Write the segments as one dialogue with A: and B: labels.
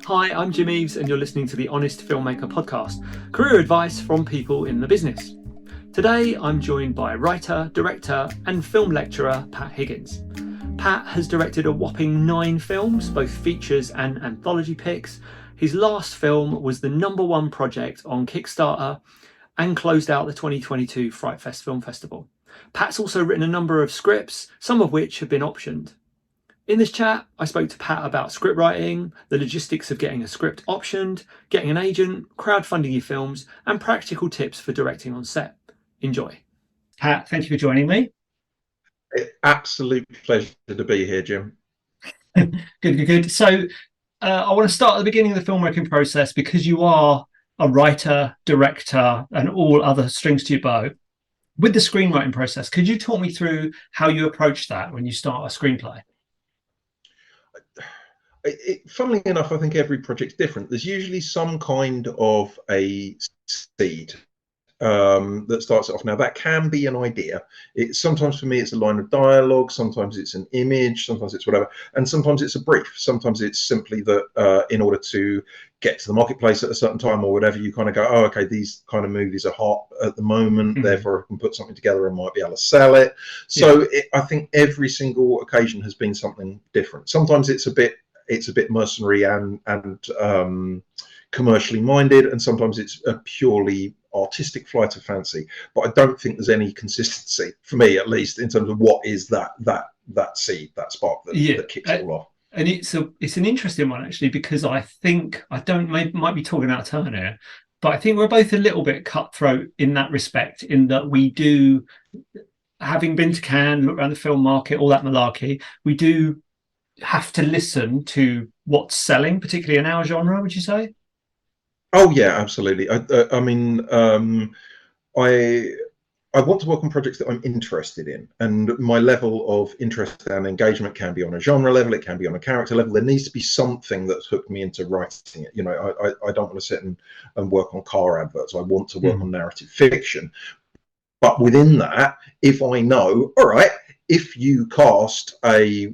A: Hi, I'm Jim Eves, and you're listening to the Honest Filmmaker podcast, career advice from people in the business. Today, I'm joined by writer, director, and film lecturer Pat Higgins. Pat has directed a whopping 9 films, both features and anthology pics. His last film was the #1 project on Kickstarter and closed out the 2022 Fright Fest Film Festival. Pat's also written a number of scripts, some of which have been optioned. In this chat, I spoke to Pat about scriptwriting, the logistics of getting a script optioned, getting an agent, crowdfunding your films, and practical tips for directing on set. Enjoy. Pat, thank you for joining me.
B: Absolute pleasure to be here, Jim.
A: Good. So I want to start at the beginning of the filmmaking process, because you are a writer, director, and all other strings to your bow. With the screenwriting process, could you talk me through how you approach that when you start a screenplay?
B: Funnily enough, I think every project's different. There's usually some kind of a seed that starts it off. Now, that can be an idea. Sometimes for me, it's a line of dialogue. Sometimes it's an image. Sometimes it's whatever. And sometimes it's a brief. Sometimes it's simply that in order to get to the marketplace at a certain time or whatever, you kind of go, oh, okay, these kind of movies are hot at the moment. Therefore, I can put something together and might be able to sell it. So I think every single occasion has been something different. Sometimes it's a bit mercenary and commercially minded, and sometimes it's a purely artistic flight of fancy. But I don't think there's any consistency, for me at least, in terms of what is that seed, that spark that kicks it all off.
A: And it's an interesting one, actually, because I think might be talking out of turn here, but I think we're both a little bit cutthroat in that respect, in that we do, having been to Cannes, looked around the film market, all that malarkey, we do have to listen to what's selling, particularly in our genre, would you say?
B: Oh yeah, absolutely. I mean, I want to work on projects that I'm interested in, and my level of interest and engagement can be on a genre level, it can be on a character level. There needs to be something that's hooked me into writing it. You know, I don't want to sit and work on car adverts. I want to work on narrative fiction. But within that, if I know, all right, if you cast a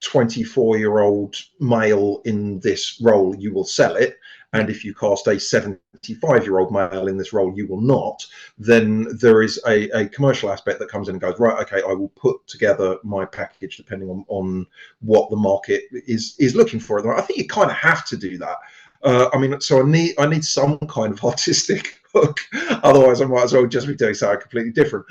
B: 24-year-old male in this role, you will sell it, and if you cast a 75-year-old male in this role, you will not, then there is a commercial aspect that comes in and goes, right, okay, I will put together my package depending on what the market is looking for. I think you kind of have to do that. I mean, so I need some kind of artistic hook, otherwise I might as well just be doing something completely different.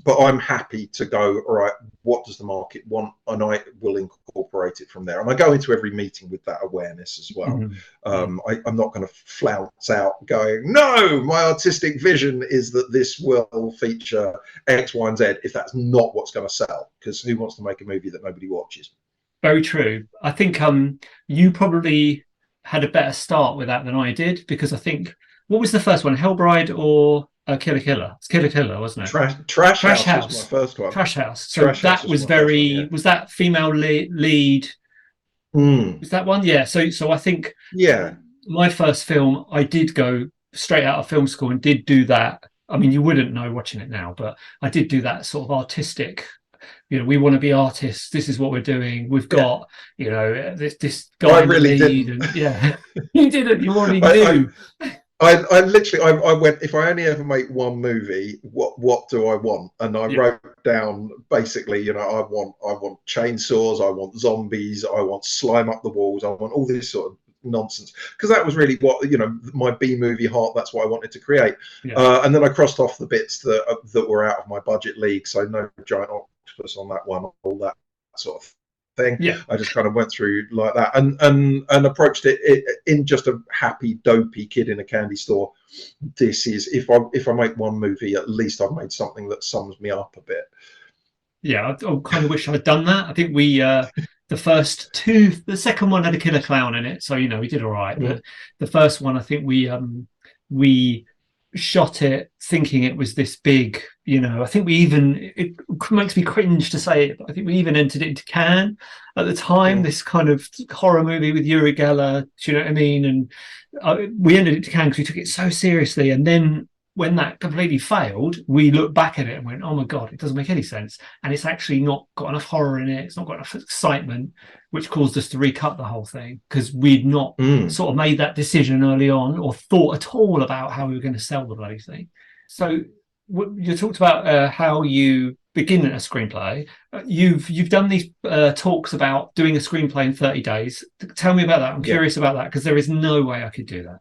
B: But I'm happy to go, all right, what does the market want, and I will incorporate it from there. And I go into every meeting with that awareness as well. I'm not going to flounce out going, no, my artistic vision is that this will feature X, Y, and Z, if that's not what's going to sell, because who wants to make a movie that nobody watches?
A: Very true. I think you probably had a better start with that than I did, because I think, what was the first one, Hellbride or Killer Killer? It's Killer Killer, wasn't it?
B: Trash House was my first one.
A: Trash House. So Trash that House was very one, yeah. Was that female lead? Was that one? Yeah. So I think my first film, I did go straight out of film school and did do that. I mean, you wouldn't know watching it now, but I did do that sort of artistic. You know, we want to be artists. This is what we're doing. We've got, you know, this guy.
B: I really didn't.
A: And, you didn't. You already knew.
B: I literally went, if I only ever make one movie, what do I want? And I wrote down basically, you know, I want chainsaws, I want zombies, I want slime up the walls, I want all this sort of nonsense, because that was really what, you know, my B movie heart, that's what I wanted to create. And then I crossed off the bits that were out of my budget league, so no giant octopus on that one, all that sort of thing. I just kind of went through like that and approached it in just a happy, dopey kid in a candy store. This is, if I make one movie, at least I've made something that sums me up a bit.
A: I kind of wish I'd done that. I think we the first two, the second one had a killer clown in it, so you know we did all right. But the first one, I think we shot it thinking it was this big, you know, I think it makes me cringe to say it, but I think we even entered it into Cannes at the time, this kind of horror movie with Uri Geller, do you know what I mean? And we entered it to Cannes because we took it so seriously, and then when that completely failed, we looked back at it and went, oh my God, it doesn't make any sense. And it's actually not got enough horror in it. It's not got enough excitement, which caused us to recut the whole thing because we'd not sort of made that decision early on or thought at all about how we were going to sell the bloody thing. So you talked about how you begin a screenplay. You've done these talks about doing a screenplay in 30 days. Tell me about that. I'm curious about that because there is no way I could do that.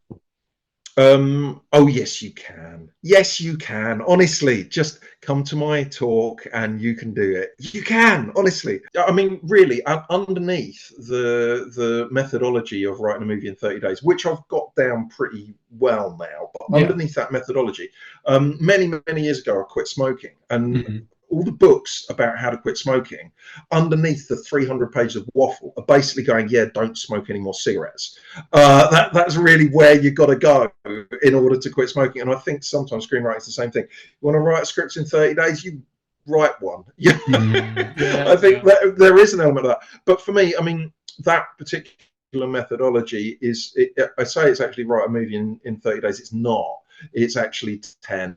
B: Oh yes you can. Yes you can. Honestly, just come to my talk and you can do it. You can, honestly. I mean, really, underneath the methodology of writing a movie in 30 days, which I've got down pretty well now, but underneath that methodology, many years ago I quit smoking, and all the books about how to quit smoking, underneath the 300 pages of waffle, are basically going, yeah, don't smoke any more cigarettes. That's really where you've got to go in order to quit smoking. And I think sometimes screenwriting is the same thing. You want to write a script in 30 days, you write one. I think that there is an element of that. But for me, I mean, that particular methodology is, I say it's actually write a movie in 30 days. It's not. It's actually 10.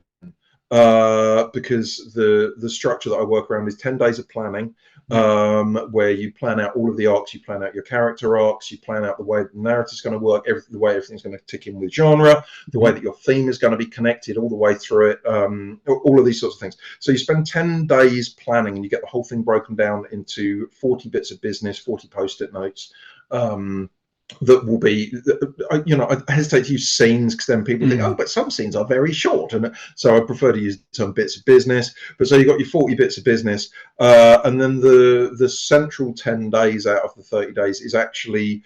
B: Because the structure that I work around is 10 days of planning, where you plan out all of the arcs, you plan out your character arcs, you plan out the way the narrative is going to work, the way everything's going to tick in with genre, the way that your theme is going to be connected all the way through it, all of these sorts of things. So you spend 10 days planning and you get the whole thing broken down into 40 bits of business, 40 post-it notes. That will be, you know, I hesitate to use scenes because then people think, oh, but some scenes are very short, and so I prefer to use some bits of business. But so you've got your 40 bits of business, and then the central 10 days out of the 30 days is actually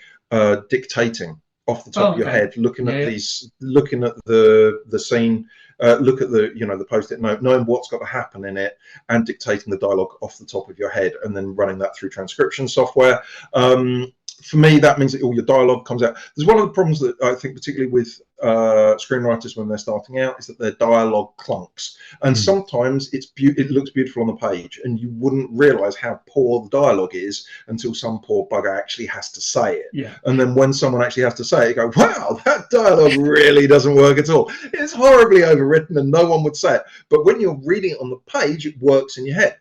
B: dictating off the top of your head, looking at these, looking at the scene, look at the, you know, the post-it note, knowing what's got to happen in it, and dictating the dialogue off the top of your head, and then running that through transcription software. For me, that means that all your dialogue comes out. There's one of the problems that I think, particularly with screenwriters when they're starting out, is that their dialogue clunks. And sometimes it looks beautiful on the page, and you wouldn't realise how poor the dialogue is until some poor bugger actually has to say it.
A: Yeah.
B: And then when someone actually has to say it, you go, wow, that dialogue really doesn't work at all. It's horribly overwritten and no one would say it. But when you're reading it on the page, it works in your head.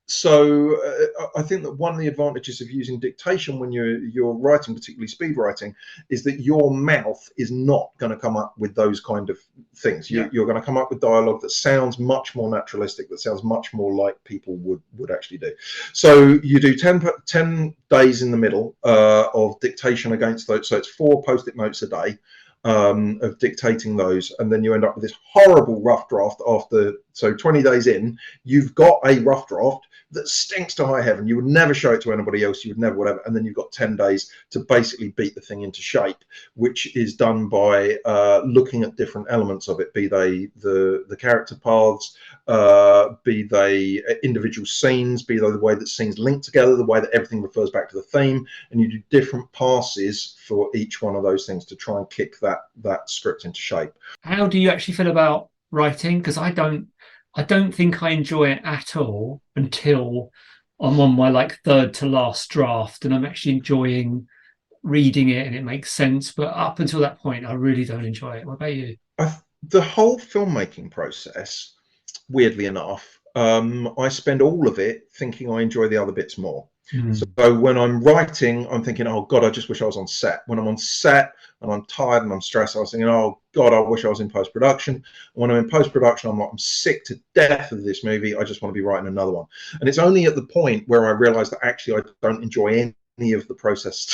B: So I think that one of the advantages of using dictation when you're writing, particularly speed writing, is that your mouth is not going to come up with those kind of things. You're going to come up with dialogue that sounds much more naturalistic, that sounds much more like people would actually do. So you do 10 days in the middle of dictation against those. So it's 4 post-it notes a day. Of dictating those, and then you end up with this horrible rough draft after. So 20 days in, you've got a rough draft that stinks to high heaven. You would never show it to anybody else. You would never, whatever. And then you've got 10 days to basically beat the thing into shape, which is done by looking at different elements of it, be they the character paths, be they individual scenes, be they the way that scenes link together, the way that everything refers back to the theme, and you do different passes for each one of those things to try and kick that script into shape.
A: How do you actually feel about writing? Because I don't think I enjoy it at all until I'm on my like third to last draft and I'm actually enjoying reading it and it makes sense. But up until that point, I really don't enjoy it. What about you?
B: The whole filmmaking process, weirdly enough, I spend all of it thinking I enjoy the other bits more. So when I'm writing, I'm thinking, oh God, I just wish I was on set. When I'm on set and I'm tired and I'm stressed, I was thinking, oh God, I wish I was in post-production. When I'm in post-production, I'm like, I'm sick to death of this movie. I just want to be writing another one. And it's only at the point where I realize that actually I don't enjoy any of the process.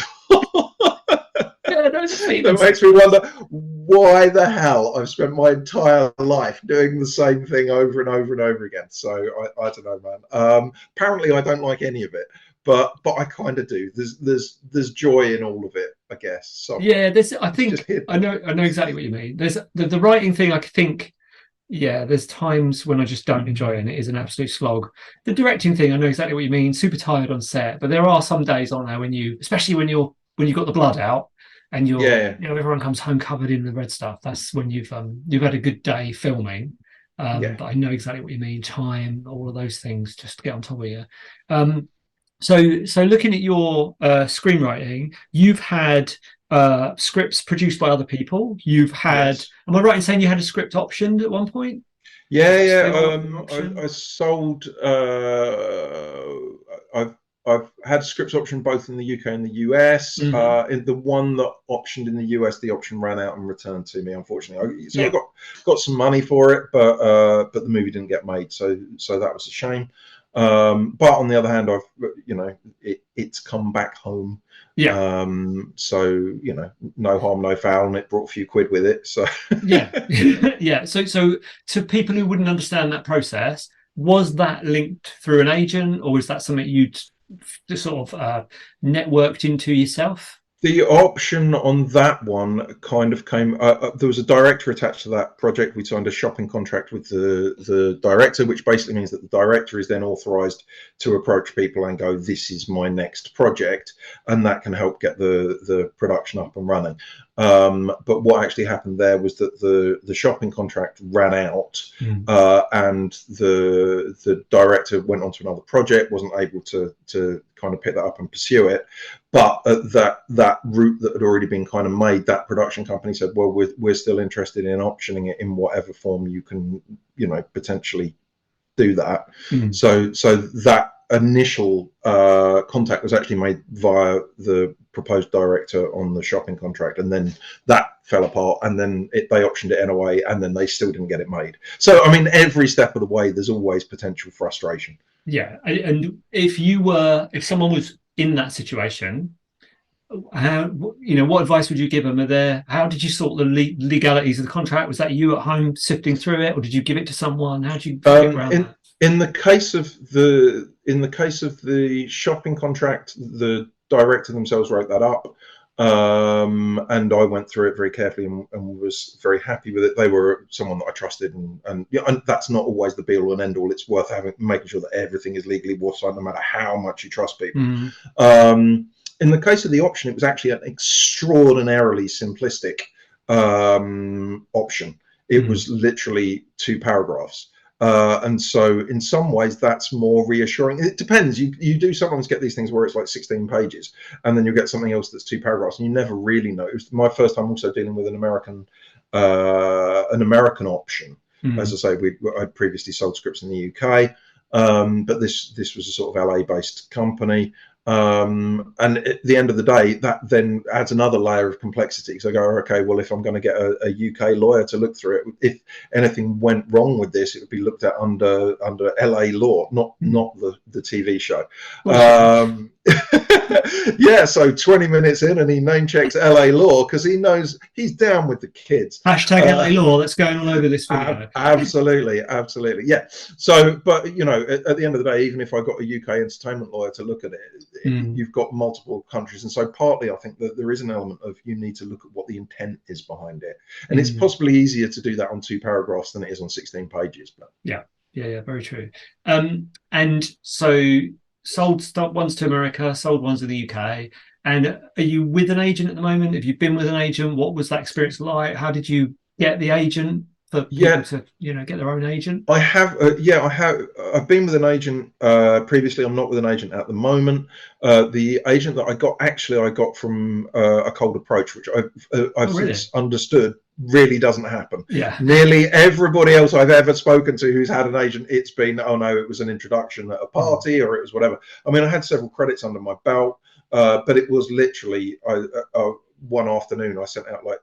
B: That makes me wonder why the hell I've spent my entire life doing the same thing over and over and over again. So I don't know, man. Apparently I don't like any of it, but I kind of do. There's joy in all of it, I guess. So
A: yeah, I think I know exactly what you mean. There's the writing thing. I think, yeah, there's times when I just don't enjoy it and it is an absolute slog. The directing thing, I know exactly what you mean. Super tired on set, but there are some days on there when especially when you've got the blood out. And you know, everyone comes home covered in the red stuff. That's when you've had a good day filming. But I know exactly what you mean. Time, all of those things, just to get on top of you. So looking at your screenwriting, you've had scripts produced by other people. You've had,
B: Yes.
A: am I right in saying you had a script optioned at one point? Was
B: Yeah,
A: it
B: yeah.
A: still an option?
B: I sold. I've had a scripts option both in the UK and the US.
A: Hmm.
B: In the one that optioned in the US, the option ran out and returned to me, unfortunately. So I
A: Yeah,
B: got some money for it, but the movie didn't get made, so that was a shame. But on the other hand, it's come back home.
A: yeah,
B: So no harm, no foul, and it brought a few quid with it. So
A: yeah, yeah. So to people who wouldn't understand that process, was that linked through an agent, or was that something you'd just sort of networked into yourself?
B: the option on that one kind of came. There was a director attached to that project. We signed a shopping contract with the director, which basically means that the director is then authorised to approach people and go, "This is my next project," and that can help get the production up and running. But what actually happened there was that the shopping contract ran out,
A: Mm.
B: and the director went on to another project, wasn't able to kind of pick that up and pursue it. But that route that had already been kind of made, that production company said, well, we're still interested in optioning it in whatever form you can, potentially do that.
A: Mm.
B: So that initial contact was actually made via the proposed director on the shopping contract, and then that fell apart, and then they optioned it anyway, and then they still didn't get it made. So I mean, every step of the way, there's always potential frustration.
A: Yeah, and if someone was in that situation, how, what advice would you give them? How did you sort the legalities of the contract? Was that you at home sifting through it, or did you give it to someone? How did you get around
B: In
A: that?
B: in the case of the shopping contract, the director themselves wrote that up, and I went through it very carefully and was very happy with it. They were someone that I trusted, and that's not always the be all and end all. It's worth making sure that everything is legally watertight, no matter how much you trust people.
A: Mm.
B: In the case of the option, it was actually an extraordinarily simplistic option. It was literally 2 paragraphs. And so in some ways that's more reassuring. It depends. You do sometimes get these things where it's like 16 pages, and then you get something else that's 2 paragraphs, and you never really know. It was my first time also dealing with an American option. As I say, I'd previously sold scripts in the UK, but this was a sort of LA based company. And at the end of the day, that then adds another layer of complexity. Because I go, okay, well, if I'm going to get a UK lawyer to look through it, if anything went wrong with this, it would be looked at under LA law, not the TV show. Yeah, so 20 minutes in, and he name checks LA law because he knows he's down with the kids.
A: Hashtag LA law that's going all over this video.
B: Absolutely, yeah. So, but at the end of the day, even if I got a UK entertainment lawyer to look at it, you've got multiple countries, and so partly I think that there is an element of you need to look at what the intent is behind it, and it's possibly easier to do that on 2 paragraphs than it is on 16 pages. But
A: yeah, very true. And so sold ones to America, sold ones to the UK. And are you with an agent at the moment? Have you been with an agent? What was that experience like? How did you get the agent for people to, get their own agent?
B: I have, I've been with an agent previously. I'm not with an agent at the moment. The agent that I got from a cold approach, which I've since understood really doesn't happen.
A: Yeah.
B: Nearly everybody else I've ever spoken to who's had an agent, it's been, oh no, it was an introduction at a party or it was whatever. I mean, I had several credits under my belt, but it was literally one afternoon I sent out like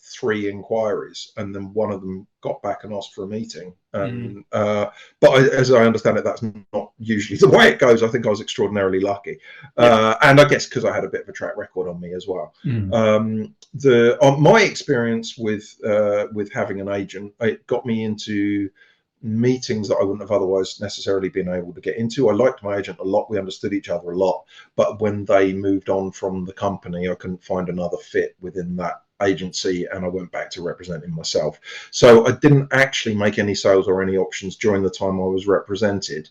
B: 3 inquiries, and then one of them got back and asked for a meeting. But as I understand it, that's not usually the way it goes. I think I was extraordinarily lucky, and I guess because I had a bit of a track record on me as well. My experience with having an agent, it got me into meetings that I wouldn't have otherwise necessarily been able to get into. I liked my agent a lot. We understood each other a lot, but when they moved on from the company, I couldn't find another fit within that agency, and I went back to representing myself. So I didn't actually make any sales or any options during the time I was represented,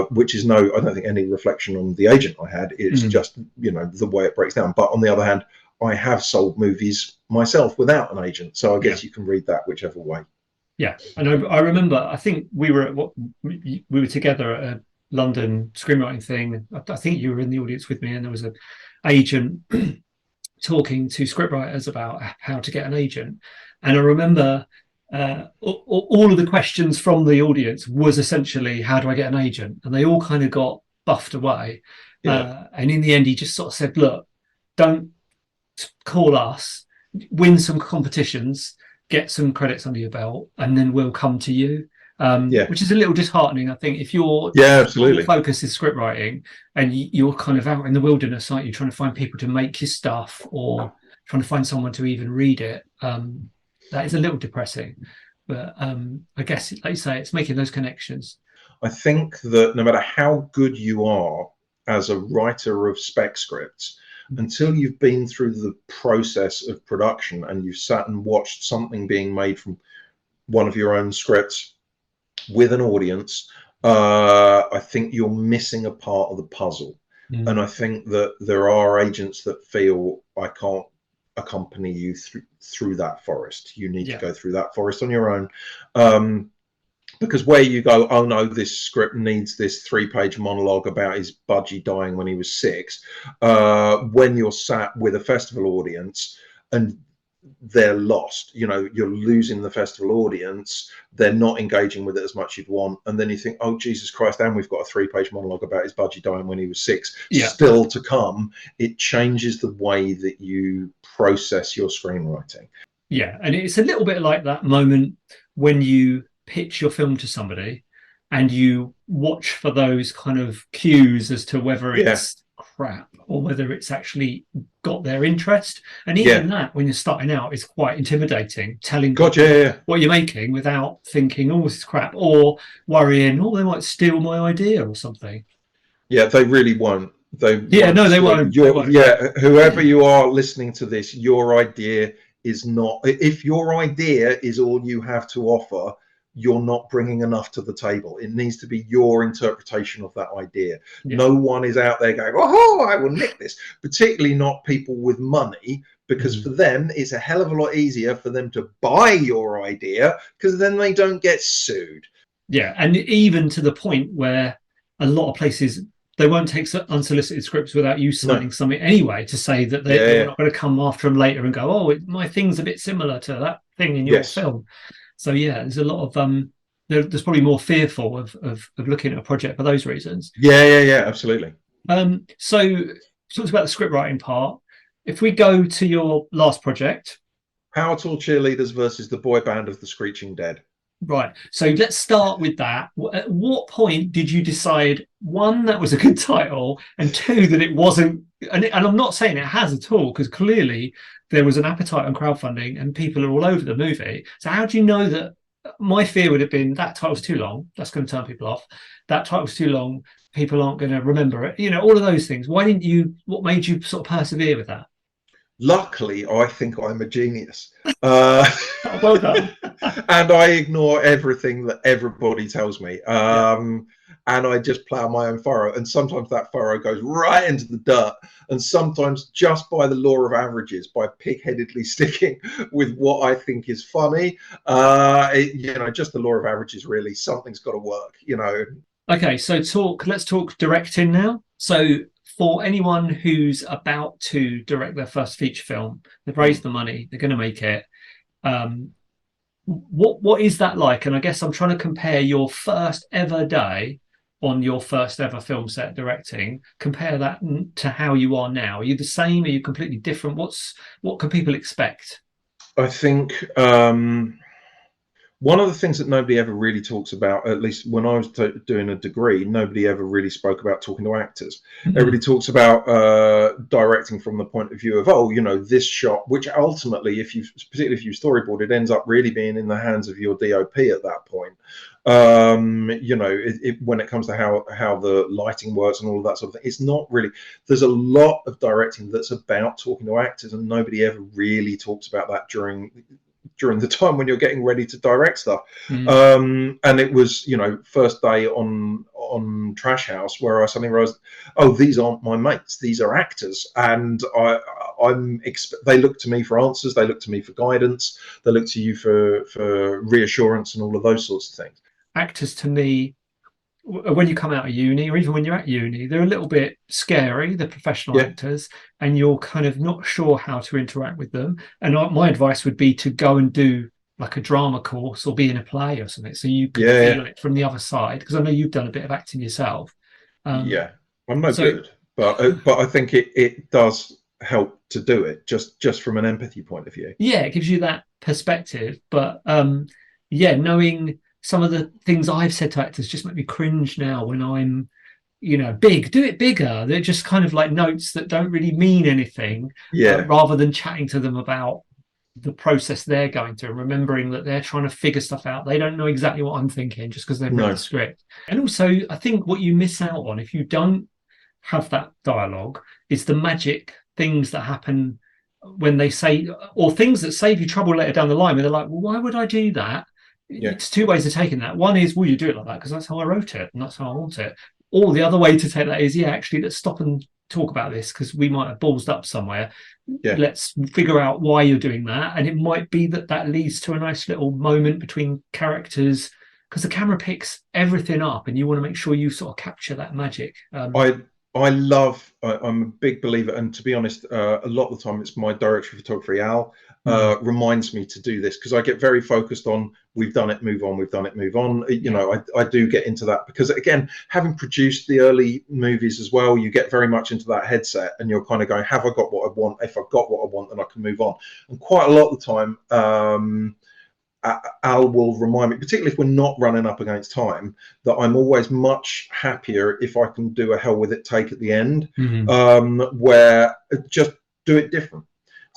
B: which is I don't think any reflection on the agent I had. It's just the way it breaks down. But on the other hand, I have sold movies myself without an agent, so I guess you can read that whichever way.
A: Yeah, and I remember. I think we were together at London screenwriting thing. I think you were in the audience with me, and there was an agent talking to scriptwriters about how to get an agent. And I remember all of the questions from the audience was essentially, how do I get an agent? And they all kind of got buffed away. And in the end, he just sort of said, look, don't call us, win some competitions, get some credits under your belt, and then we'll come to you. Which is a little disheartening, I think, if your focus is script writing and you're kind of out in the wilderness, aren't you, trying to find people to make your stuff or trying to find someone to even read it. That is a little depressing, but I guess, like you say, it's making those connections.
B: I think that no matter how good you are as a writer of spec scripts, until you've been through the process of production and you've sat and watched something being made from one of your own scripts with an audience, I think you're missing a part of the puzzle. And I think that there are agents that feel, I can't accompany you through that forest. You need to go through that forest on your own. Because where you go, oh no, this script needs this 3-page monologue about his budgie dying when he was 6. When you're sat with a festival audience and they're lost, you know, you're losing the festival audience, they're not engaging with it as much as you'd want, and then you think, oh Jesus Christ, and we've got a 3-page monologue about his budgie dying when he was 6 still to come. It changes the way that you process your screenwriting.
A: And it's a little bit like that moment when you pitch your film to somebody and you watch for those kind of cues as to whether it's crap or whether it's actually got their interest. And even that, when you're starting out, is quite intimidating, telling what you're making without thinking, oh, this is crap, or worrying, oh, they might steal my idea or something.
B: They really won't. They
A: won't.
B: Whoever you are listening to this, your idea is not, if your idea is all you have to offer, you're not bringing enough to the table. It needs to be your interpretation of that idea. No one is out there going, oh, I will nick this, particularly not people with money, because for them, it's a hell of a lot easier for them to buy your idea because then they don't get sued.
A: And even to the point where a lot of places, they won't take unsolicited scripts without you signing something anyway to say that they're not going to come after them later and go, oh, my thing's a bit similar to that thing in your film. So there's a lot of there's probably more fearful of looking at a project for those reasons.
B: Absolutely.
A: So talked about the script writing part. If we go to your last project,
B: Powertool Cheerleaders versus the boy band of the Screeching Dead.
A: Right. So let's start with that. At what point did you decide, one, that was a good title, and two, that it wasn't? And I'm not saying it has at all, because clearly there was an appetite on crowdfunding and people are all over the movie. So how do you know that? My fear would have been that title's too long, that's going to turn people off. That title's too long, people aren't going to remember it. You know, all of those things. What made you sort of persevere with that?
B: Luckily, I think I'm a genius.
A: Well done.
B: And I ignore everything that everybody tells me. And I just plough my own furrow. And sometimes that furrow goes right into the dirt. And sometimes just by the law of averages, by pig-headedly sticking with what I think is funny, just the law of averages, really, something's got to work, you know.
A: Okay, so let's talk directing now. So for anyone who's about to direct their first feature film, they've raised the money, they're going to make it. What is that like? And I guess I'm trying to compare your first ever day on your first ever film set directing, compare that to how you are now. Are you the same? Are you completely different? What can people expect?
B: I think one of the things that nobody ever really talks about, at least when I was doing a degree, nobody ever really spoke about talking to actors. Everybody talks about directing from the point of view of, oh, you know, this shot, which ultimately, particularly if you storyboard, it ends up really being in the hands of your DOP at that point. When it comes to how the lighting works and all of that sort of thing, it's not really. There's a lot of directing that's about talking to actors, and nobody ever really talks about that during the time when you're getting ready to direct stuff. And it was, first day on Trash House where I suddenly realized, oh, these aren't my mates, these are actors, and they look to me for answers, they look to me for guidance, they look to you for reassurance and all of those sorts of things.
A: Actors, to me, when you come out of uni, or even when you're at uni, they're a little bit scary, the professional
B: Yeah,
A: actors, and you're kind of not sure how to interact with them. And my advice would be to go and do like a drama course or be in a play or something, so you can
B: yeah, yeah,
A: feel it from the other side. Because I know you've done a bit of acting yourself. Um,
B: yeah. I'm no
A: so
B: good, but I think it does help to do it just from an empathy point of view.
A: yeah, it gives you that perspective. But yeah, knowing some of the things I've said to actors just make me cringe now when I'm, big, do it bigger. They're just kind of like notes that don't really mean anything,
B: Yeah,
A: rather than chatting to them about the process they're going through, remembering that they're trying to figure stuff out. They don't know exactly what I'm thinking just because they've read the
B: no,
A: script. And also, I think what you miss out on if you don't have that dialogue is the magic things that happen when they say, or things that save you trouble later down the line, where they're like, well, why would I do that?
B: yeah,
A: It's two ways of taking that. One is, well, you do it like that because that's how I wrote it and that's how I want it. Or the other way to take that is, yeah, actually, let's stop and talk about this because we might have ballsed up somewhere.
B: yeah.
A: Let's figure out why you're doing that. And it might be that that leads to a nice little moment between characters because the camera picks everything up and you want to make sure you sort of capture that magic.
B: I I'm a big believer, and to be honest, a lot of the time it's my director of photography, Al, reminds me to do this because I get very focused on we've done it, move on, we've done it, move on. You know, I do get into that because again, having produced the early movies as well, you get very much into that headset and you're kind of going, have I got what I want? If I've got what I want, then I can move on. And quite a lot of the time, Al will remind me, particularly if we're not running up against time, that I'm always much happier if I can do a hell with it take at the end, where just do it different.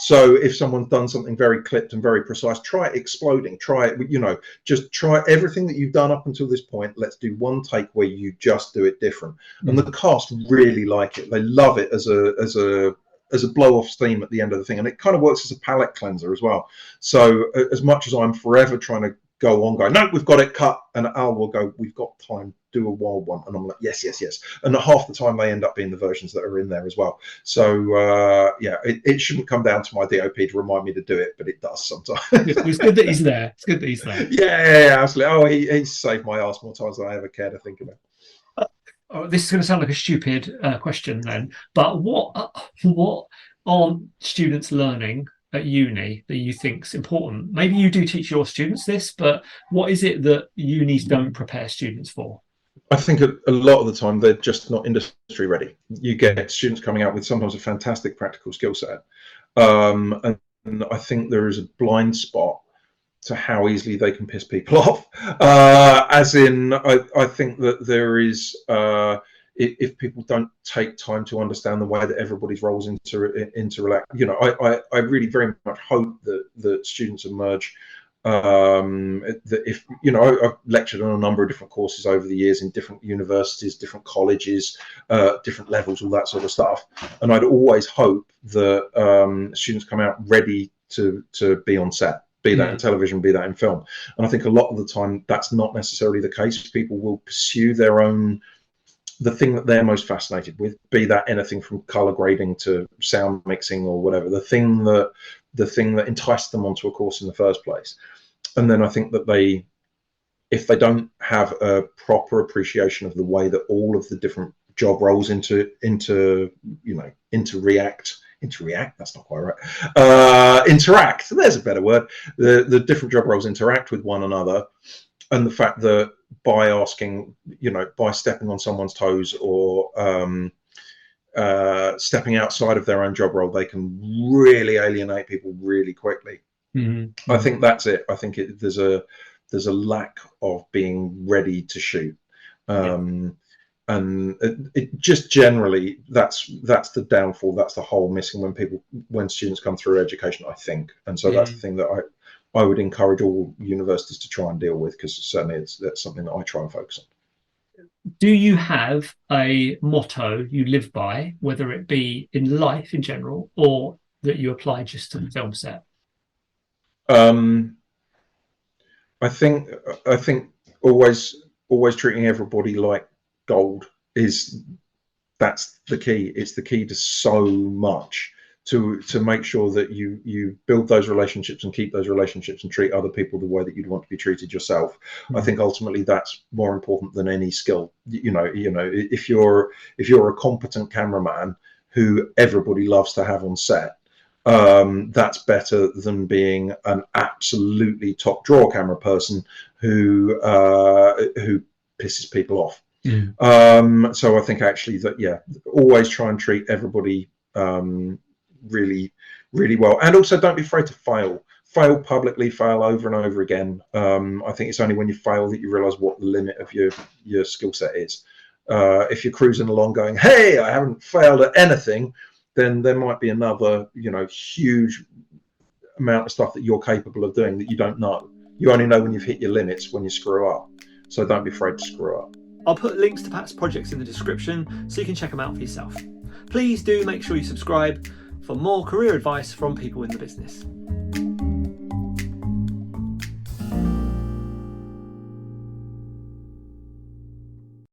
B: So if someone's done something very clipped and very precise, try it exploding, try it, just try everything that you've done up until this point. Let's do one take where you just do it different. And the cast really like it. They love it as a blow off steam at the end of the thing, and it kind of works as a palate cleanser as well. So as much as I'm forever trying to go on going, no, we've got it cut, and Al will go, we've got time, do a wild one, and I'm like, yes, and half the time they end up being the versions that are in there as well. So yeah, it shouldn't come down to my DOP to remind me to do it, but it does sometimes.
A: It's good that he's there. It's good that he's there.
B: Yeah, absolutely. Oh, he's saved my ass more times than I ever care to think about.
A: Oh, this is going to sound like a stupid question then, but what aren't students learning at uni that you think's important? Maybe you do teach your students this, but what is it that unis don't prepare students for?
B: I think a lot of the time they're just not industry ready. You get students coming out with sometimes a fantastic practical skill set, and I think there is a blind spot to how easily they can piss people off. As in, I think that there is, if people don't take time to understand the way that everybody's roles interrelate, I really very much hope that students emerge. That if I've lectured on a number of different courses over the years in different universities, different colleges, different levels, all that sort of stuff, and I'd always hope that students come out ready to be on set, be that in television, be that in film. And I think a lot of the time that's not necessarily the case. People will pursue the thing that they're most fascinated with, be that anything from color grading to sound mixing or whatever, the thing that enticed them onto a course in the first place. And then I think that if they don't have a proper appreciation of the way that all of the different job roles interact, that's not quite right, interact, there's a better word, the different job roles interact with one another, and the fact that by asking, by stepping on someone's toes or stepping outside of their own job role, they can really alienate people really quickly. I think that's it. I think there's a lack of being ready to shoot. And it just generally that's the downfall, that's the hole missing when students come through education, I think. And so that's the thing that I would encourage all universities to try and deal with, because certainly that's something that I try and focus on.
A: Do you have a motto you live by, whether it be in life in general or that you apply just to the film set?
B: I think always treating everybody like gold that's the key. It's the key to so much to make sure that you build those relationships and keep those relationships and treat other people the way that you'd want to be treated yourself. I think ultimately that's more important than any skill. If you're a competent cameraman who everybody loves to have on set, that's better than being an absolutely top draw camera person who pisses people off. So I think actually that always try and treat everybody really, really well, and also don't be afraid to fail publicly, fail over and over again. I think it's only when you fail that you realize what the limit of your skill set is. If you're cruising along going, hey, I haven't failed at anything, then there might be another huge amount of stuff that you're capable of doing that you don't know. You only know when you've hit your limits, when you screw up. So don't be afraid to screw up.
A: I'll put links to Pat's projects in the description so you can check them out for yourself. Please do make sure you subscribe for more career advice from people in the business.